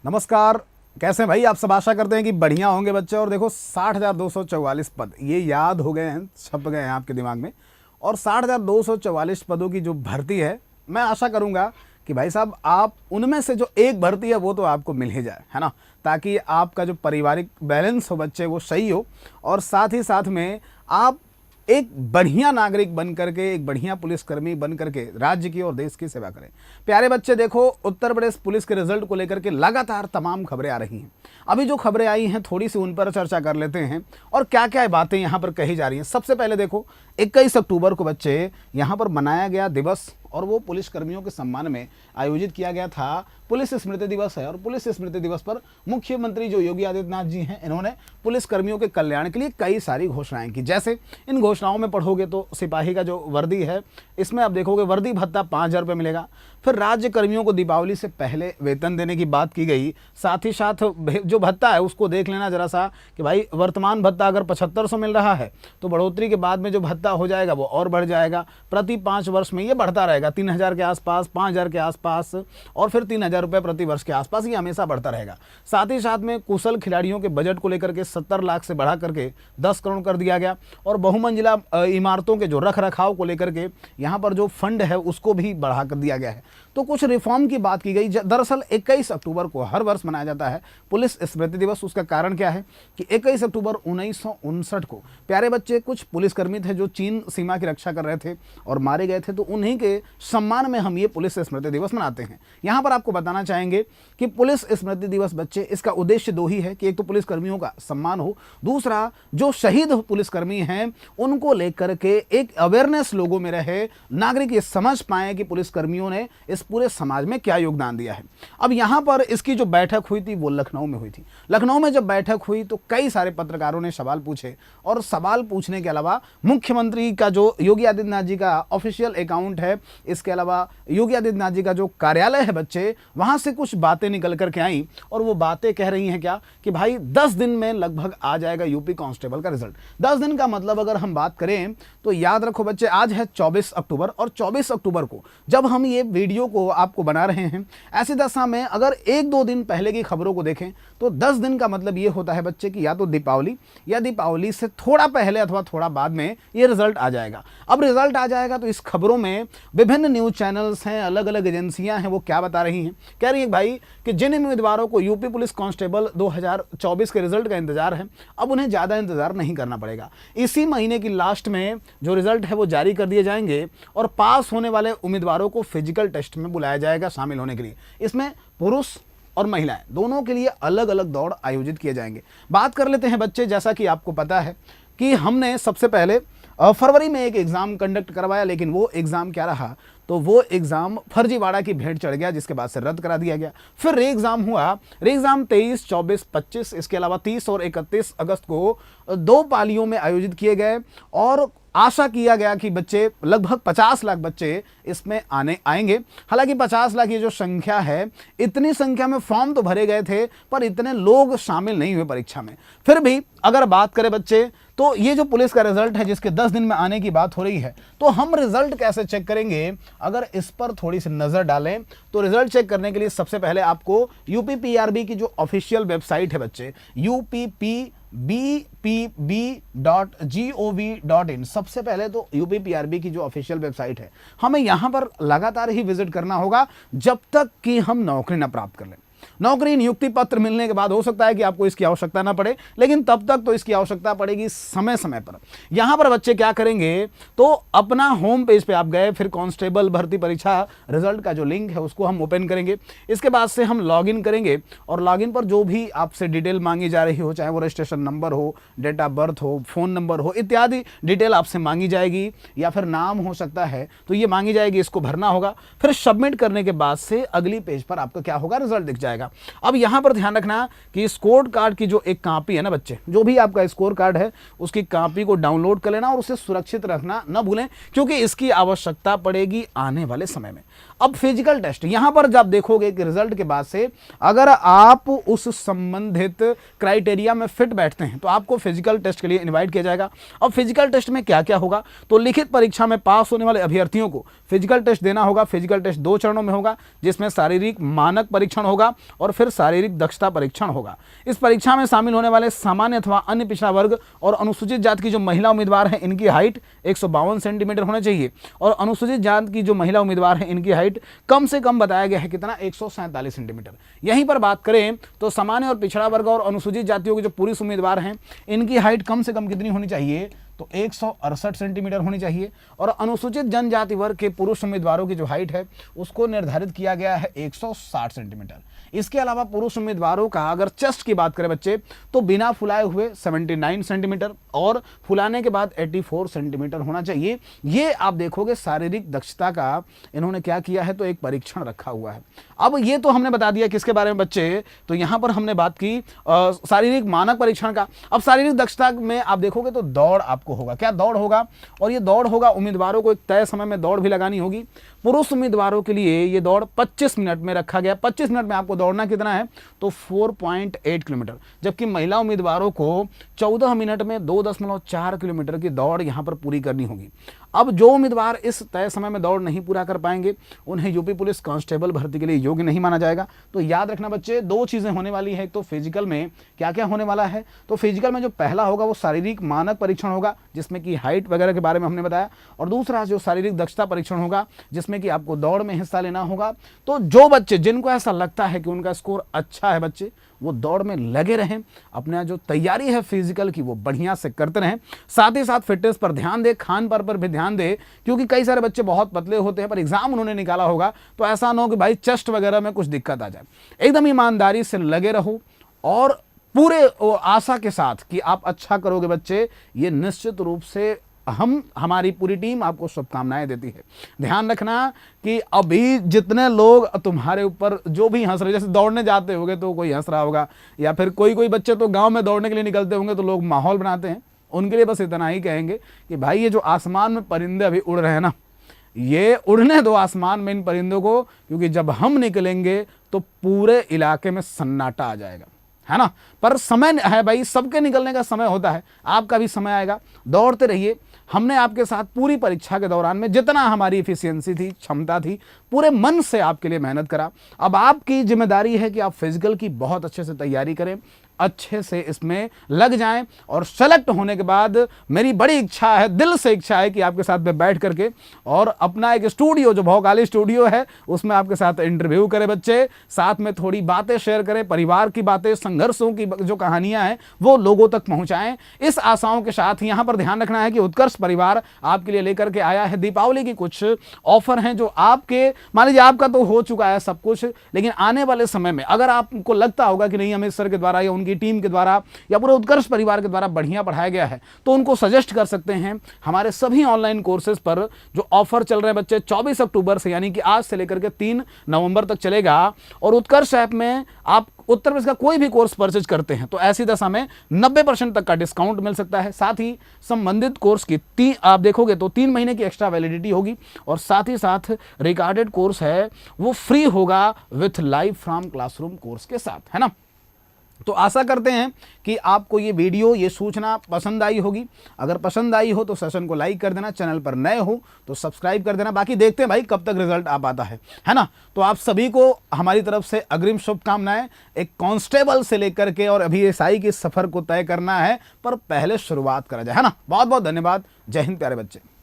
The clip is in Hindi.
नमस्कार, कैसे हैं भाई आप सब। आशा करते हैं कि बढ़िया होंगे बच्चे। और देखो 60,244 पद ये याद हो गए हैं, छप गए हैं आपके दिमाग में। और 60,244 पदों की जो भर्ती है, मैं आशा करूंगा कि भाई साहब आप उनमें से जो एक भर्ती है वो तो आपको मिल ही जाए, है ना, ताकि आपका जो पारिवारिक बैलेंस हो बच्चे वो सही हो। और साथ ही साथ में आप एक बढ़िया नागरिक बन करके, एक बढ़िया पुलिसकर्मी बन करके राज्य की और देश की सेवा करें। प्यारे बच्चे, देखो उत्तर प्रदेश पुलिस के रिजल्ट को लेकर के लगातार तमाम खबरें आ रही हैं। अभी जो खबरें आई हैं थोड़ी सी उन पर चर्चा कर लेते हैं और क्या क्या बातें यहाँ पर कही जा रही हैं। सबसे पहले देखो 21 अक्टूबर को बच्चे यहाँ पर मनाया गया दिवस, और वो पुलिस कर्मियों के सम्मान में आयोजित किया गया था। पुलिस स्मृति दिवस है और पुलिस स्मृति दिवस पर मुख्यमंत्री जो योगी आदित्यनाथ जी हैं, इन्होंने पुलिस कर्मियों के कल्याण के लिए कई सारी घोषणाएं की। जैसे इन घोषणाओं में पढ़ोगे तो सिपाही का जो वर्दी है, इसमें आप देखोगे वर्दी भत्ता 5,000 रुपये मिलेगा। फिर राज्य कर्मियों को दीपावली से पहले वेतन देने की बात की गई। साथ ही साथ जो भत्ता है उसको देख लेना जरा सा कि भाई वर्तमान भत्ता अगर 7500 मिल रहा है तो बढ़ोतरी के बाद में जो भत्ता हो जाएगा वो और बढ़ जाएगा। प्रति 5 वर्ष में ये बढ़ता रहेगा, 3,000 के आसपास, 5,000 के आसपास, और फिर 3,000 रुपये प्रति वर्ष के आसपास, ये हमेशा बढ़ता रहेगा। साथ ही साथ में कुशल खिलाड़ियों के बजट को लेकर के 70 लाख से बढ़ा करके 10 करोड़ कर दिया गया। और बहुमंजिला इमारतों के जो रख रखाव को लेकर के यहाँ पर जो फंड है उसको भी बढ़ा कर दिया गया है। तो कुछ रिफॉर्म की बात की गई। दरअसल 21 अक्टूबर को हर वर्ष मनाया जाता है पुलिस स्मृति दिवस। उसका कारण क्या है कि 21 अक्टूबर 1959 को प्यारे बच्चे कुछ पुलिसकर्मी थे जो चीन सीमा की रक्षा कर रहे थे और मारे गए थे, तो उन्हीं के सम्मान में हम ये पुलिस स्मृति दिवस मनाते हैं। यहाँ पर आपको बताना चाहेंगे कि पुलिस स्मृति दिवस बच्चे, इसका उद्देश्य दो ही है कि एक तो पुलिसकर्मियों का सम्मान हो, दूसरा जो शहीद पुलिसकर्मी हैं उनको लेकर के एक अवेयरनेस लोगों में रहे, नागरिक ये समझ पाए कि पुलिसकर्मियों ने इस पूरे समाज में क्या योगदान दिया है। अब यहाँ पर इसकी जो बैठक हुई थी वो लखनऊ में हुई थी। लखनऊ में जब बैठक हुई तो कई सारे पत्रकारों ने सवाल पूछे, और सवाल पूछने के अलावा मुख्यमंत्री का जो योगी आदित्यनाथ जी का ऑफिशियल अकाउंट है, इसके अलावा योगी आदित्यनाथ जी का जो कार्यालय है बच्चे, वहां से कुछ बातें निकल करके आई। और वो बातें कह रही हैं क्या कि भाई 10 दिन में लगभग आ जाएगा यूपी कांस्टेबल का रिजल्ट। 10 दिन का मतलब अगर हम बात करें तो याद रखो बच्चे, आज है 24 अक्टूबर, और 24 अक्टूबर को जब हम ये वीडियो को आपको बना रहे हैं, ऐसी दशा में अगर 1-2 दिन पहले की खबरों को देखें तो 10 दिन का मतलब ये होता है बच्चे कि या तो दीपावली या दीपावली से थोड़ा पहले अथवा थोड़ा बाद में ये रिजल्ट आ जाएगा। अब रिजल्ट आ जाएगा तो इस खबरों में विभिन्न न्यूज चैनल्स हैं, अलग अलग एजेंसियां हैं, वो क्या बता रही हैं, कह रही है भाई कि जिन उम्मीदवारों को यूपी पुलिस कांस्टेबल 2024 के रिजल्ट का इंतजार है, अब उन्हें ज़्यादा इंतजार नहीं करना पड़ेगा। इसी महीने की लास्ट में जो रिजल्ट है वो जारी कर दिए जाएंगे और पास होने वाले उम्मीदवारों को फिजिकल टेस्ट में बुलाया जाएगा शामिल होने के लिए। इसमें पुरुष और महिलाएं दोनों के लिए अलग अलग दौड़ आयोजित किए जाएंगे। बात कर लेते हैं बच्चे, जैसा कि आपको पता है कि हमने सबसे पहले फरवरी में एक एग्ज़ाम कंडक्ट करवाया, लेकिन वो एग्ज़ाम क्या रहा, तो वो एग्ज़ाम फर्जीवाड़ा की भेंट चढ़ गया, जिसके बाद से रद्द करा दिया गया। फिर रे एग्ज़ाम हुआ, रे एग्ज़ाम 23, 24, 25, इसके अलावा 30 और 31 अगस्त को 2 पालियों में आयोजित किए गए। और आशा किया गया कि बच्चे लगभग 50 लाख बच्चे इसमें आएंगे। हालांकि 50 लाख ये जो संख्या है, इतनी संख्या में फॉर्म तो भरे गए थे पर इतने लोग शामिल नहीं हुए परीक्षा में। फिर भी अगर बात करें बच्चे तो ये जो पुलिस का रिजल्ट है जिसके 10 दिन में आने की बात हो रही है, तो हम रिजल्ट कैसे चेक करेंगे, अगर इस पर थोड़ी सी नज़र डालें तो रिजल्ट चेक करने के लिए सबसे पहले आपको यूपीपीआरबी की जो ऑफिशियल वेबसाइट है बच्चे, uppbpb.gov.in, सबसे पहले तो यूपीपीआरबी की जो ऑफिशियल वेबसाइट है, हमें यहाँ पर लगातार ही विजिट करना होगा जब तक कि हम नौकरी न प्राप्त कर लें। नौकरी नियुक्ति पत्र मिलने के बाद हो सकता है कि आपको इसकी आवश्यकता ना पड़े, लेकिन तब तक तो इसकी आवश्यकता पड़ेगी समय समय पर। यहाँ पर बच्चे क्या करेंगे, तो अपना होम पेज पे आप गए, फिर कांस्टेबल भर्ती परीक्षा रिजल्ट का जो लिंक है उसको हम ओपन करेंगे। इसके बाद से हम लॉगिन करेंगे और लॉगिन पर जो भी आपसे डिटेल मांगी जा रही हो, चाहे वो रजिस्ट्रेशन नंबर हो, डेट ऑफ बर्थ हो, फ़ोन नंबर हो, इत्यादि डिटेल आपसे मांगी जाएगी, या फिर नाम हो सकता है तो ये मांगी जाएगी, इसको भरना होगा। फिर सबमिट करने के बाद से अगली पेज पर आपका क्या होगा, रिजल्ट दिख जाएगा। अब यहां पर ध्यान रखना कि स्कोर कार्ड की जो एक कॉपी है ना बच्चे, जो भी आपका स्कोर कार्ड है उसकी कॉपी को डाउनलोड कर लेना और उसे सुरक्षित रखना न भूलें, क्योंकि इसकी आवश्यकता पड़ेगी आने वाले समय में। अब फिजिकल टेस्ट, यहां पर जब देखोगे कि रिजल्ट के बाद से अगर आप उस संबंधित क्राइटेरिया में फिट बैठते हैं तो आपको फिजिकल टेस्ट के लिए इनवाइट किया जाएगा। अब फिजिकल टेस्ट में क्या क्या होगा, तो लिखित परीक्षा में पास होने वाले अभ्यर्थियों को फिजिकल टेस्ट देना होगा। फिजिकल टेस्ट 2 चरणों में होगा, जिसमें शारीरिक मानक परीक्षण होगा और फिर शारीरिक दक्षता परीक्षण होगा। इस परीक्षा में शामिल होने वाले सामान्य अथवा अन्य पिछड़ा वर्ग और अनुसूचित जाति की जो महिला उम्मीदवार हैं इनकी हाइट 152 सेंटीमीटर होना चाहिए, और अनुसूचित जाति की जो महिला उम्मीदवार हैं इनकी हाइट कम से कम बताया गया है कितना, 147 सेंटीमीटर। यहीं पर बात करें तो सामान्य और पिछड़ा वर्ग और अनुसूचित जातियों के जो पुरुष उम्मीदवार हैं इनकी हाइट कम से कम कितनी होनी चाहिए, तो 168 सेंटीमीटर होनी चाहिए। और अनुसूचित जनजाति वर्ग के पुरुष उम्मीदवारों की जो हाइट है उसको निर्धारित किया गया है 160 सेंटीमीटर। इसके अलावा पुरुष उम्मीदवारों का अगर चेस्ट की बात करें बच्चे तो बिना फुलाए हुए 79 सेंटीमीटर और फुलाने के बाद 84 सेंटीमीटर होना चाहिए। ये आप देखोगे शारीरिक दक्षता का इन्होंने क्या किया है, तो एक परीक्षण रखा हुआ है। अब ये तो हमने बता दिया किसके बारे में बच्चे, तो यहां पर हमने बात की शारीरिक मानक परीक्षण का। अब शारीरिक दक्षता में आप देखोगे तो दौड़ आपको होगा, क्या दौड़ होगा, और ये दौड़ होगा उम्मीदवारों को एक तय समय में दौड़ भी लगानी होगी। पुरुष उम्मीदवारों के लिए ये दौड़ 25 मिनट में रखा गया। 25 मिनट में आपको दौड़ना कितना है, तो 4.8 किलोमीटर, जबकि महिला उम्मीदवारों को 14 मिनट में 2.4 किलोमीटर की दौड़ यहां पर पूरी करनी होगी। अब जो उम्मीदवार इस तय समय में दौड़ नहीं पूरा कर पाएंगे उन्हें यूपी पुलिस कांस्टेबल भर्ती के लिए योग्य नहीं माना जाएगा। तो याद रखना बच्चे, 2 चीजें होने वाली है। तो फिजिकल में क्या क्या होने वाला है, तो फिजिकल में जो पहला होगा वो शारीरिक मानक परीक्षण होगा जिसमें कि हाइट वगैरह के बारे में हमने बताया, और दूसरा जो शारीरिक दक्षता परीक्षण होगा जिसमें कि आपको दौड़ में हिस्सा लेना होगा। तो जो बच्चे जिनको ऐसा लगता है कि उनका स्कोर अच्छा है बच्चे वो दौड़ में लगे रहें, अपना जो तैयारी है फिजिकल की वो बढ़िया से करते रहें। साथ ही साथ फिटनेस पर ध्यान दे, खान पान पर भी ध्यान दे, क्योंकि कई सारे बच्चे बहुत पतले होते हैं पर एग्जाम उन्होंने निकाला होगा तो ऐसा ना हो कि भाई चेस्ट वगैरह में कुछ दिक्कत आ जाए। एकदम ईमानदारी से लगे रहो और पूरे आशा के साथ कि आप अच्छा करोगे बच्चे, ये निश्चित रूप से हमारी पूरी टीम आपको शुभकामनाएं देती है। ध्यान रखना कि अभी जितने लोग तुम्हारे ऊपर जो भी हंस रहे, जैसे दौड़ने जाते होंगे तो कोई हंस रहा होगा, या फिर कोई बच्चे तो गांव में दौड़ने के लिए निकलते होंगे तो लोग माहौल बनाते हैं, उनके लिए बस इतना ही कहेंगे कि भाई ये जो आसमान में परिंदे अभी उड़ रहे हैं ना, ये उड़ने दो आसमान में इन परिंदों को, क्योंकि जब हम निकलेंगे तो पूरे इलाके में सन्नाटा आ जाएगा, है ना। पर समय है भाई, सबके निकलने का समय होता है, आपका भी समय आएगा। दौड़ते रहिए। हमने आपके साथ पूरी परीक्षा के दौरान में जितना हमारी एफिशिएंसी थी, क्षमता थी, पूरे मन से आपके लिए मेहनत करा। अब आपकी जिम्मेदारी है कि आप फिजिकल की बहुत अच्छे से तैयारी करें, अच्छे से इसमें लग जाएं, और सेलेक्ट होने के बाद मेरी बड़ी इच्छा है, दिल से इच्छा है कि आपके साथ में बैठ करके और अपना एक स्टूडियो जो भौकाली स्टूडियो है उसमें आपके साथ इंटरव्यू करें बच्चे, साथ में थोड़ी बातें शेयर करें, परिवार की बातें, संघर्षों की जो कहानियां हैं वो लोगों तक पहुंचाएं। इस आशाओं के साथ यहां पर ध्यान रखना है कि उत्कर्ष परिवार आपके लिए लेकर के आया है दीपावली की कुछ ऑफर हैं जो आपके, मान लीजिए आपका तो हो चुका है सब कुछ, लेकिन आने वाले समय में अगर आपको लगता होगा कि नहीं अमित सर के द्वारा या उनकी टीम के द्वारा या पूरे उत्कर्ष परिवार के द्वारा बढ़िया पढ़ाया गया है तो उनको सजेस्ट कर सकते हैं हमारे सभी ऑनलाइन कोर्सेज पर जो ऑफर चल रहे हैं बच्चे 24 अक्टूबर से, यानी कि आज से लेकर के 3 नवंबर तक चलेगा। और उत्कर्ष ऐप में आप उत्तर प्रदेश का कोई भी कोर्स परचेज करते हैं तो ऐसी दशा में 90% तक का डिस्काउंट मिल सकता है। साथ ही संबंधित कोर्स की आप देखोगे तो 3 महीने की एक्स्ट्रा वैलिडिटी होगी, और साथ ही साथ रिकॉर्डेड कोर्स है वो फ्री होगा with live from classroom course के साथ, है ना। तो आशा करते हैं कि आपको ये वीडियो, ये सूचना पसंद आई होगी। अगर पसंद आई हो तो सेशन को लाइक कर देना, चैनल पर नए हो तो सब्सक्राइब कर देना। बाकी देखते हैं भाई कब तक रिजल्ट आ पाता है ना। तो आप सभी को हमारी तरफ से अग्रिम शुभकामनाएं। एक कांस्टेबल से लेकर के और अभी एसआई के सफर को तय करना है, पर पहले शुरुआत करा जाए, है ना। बहुत बहुत धन्यवाद। जय हिंद प्यारे बच्चे।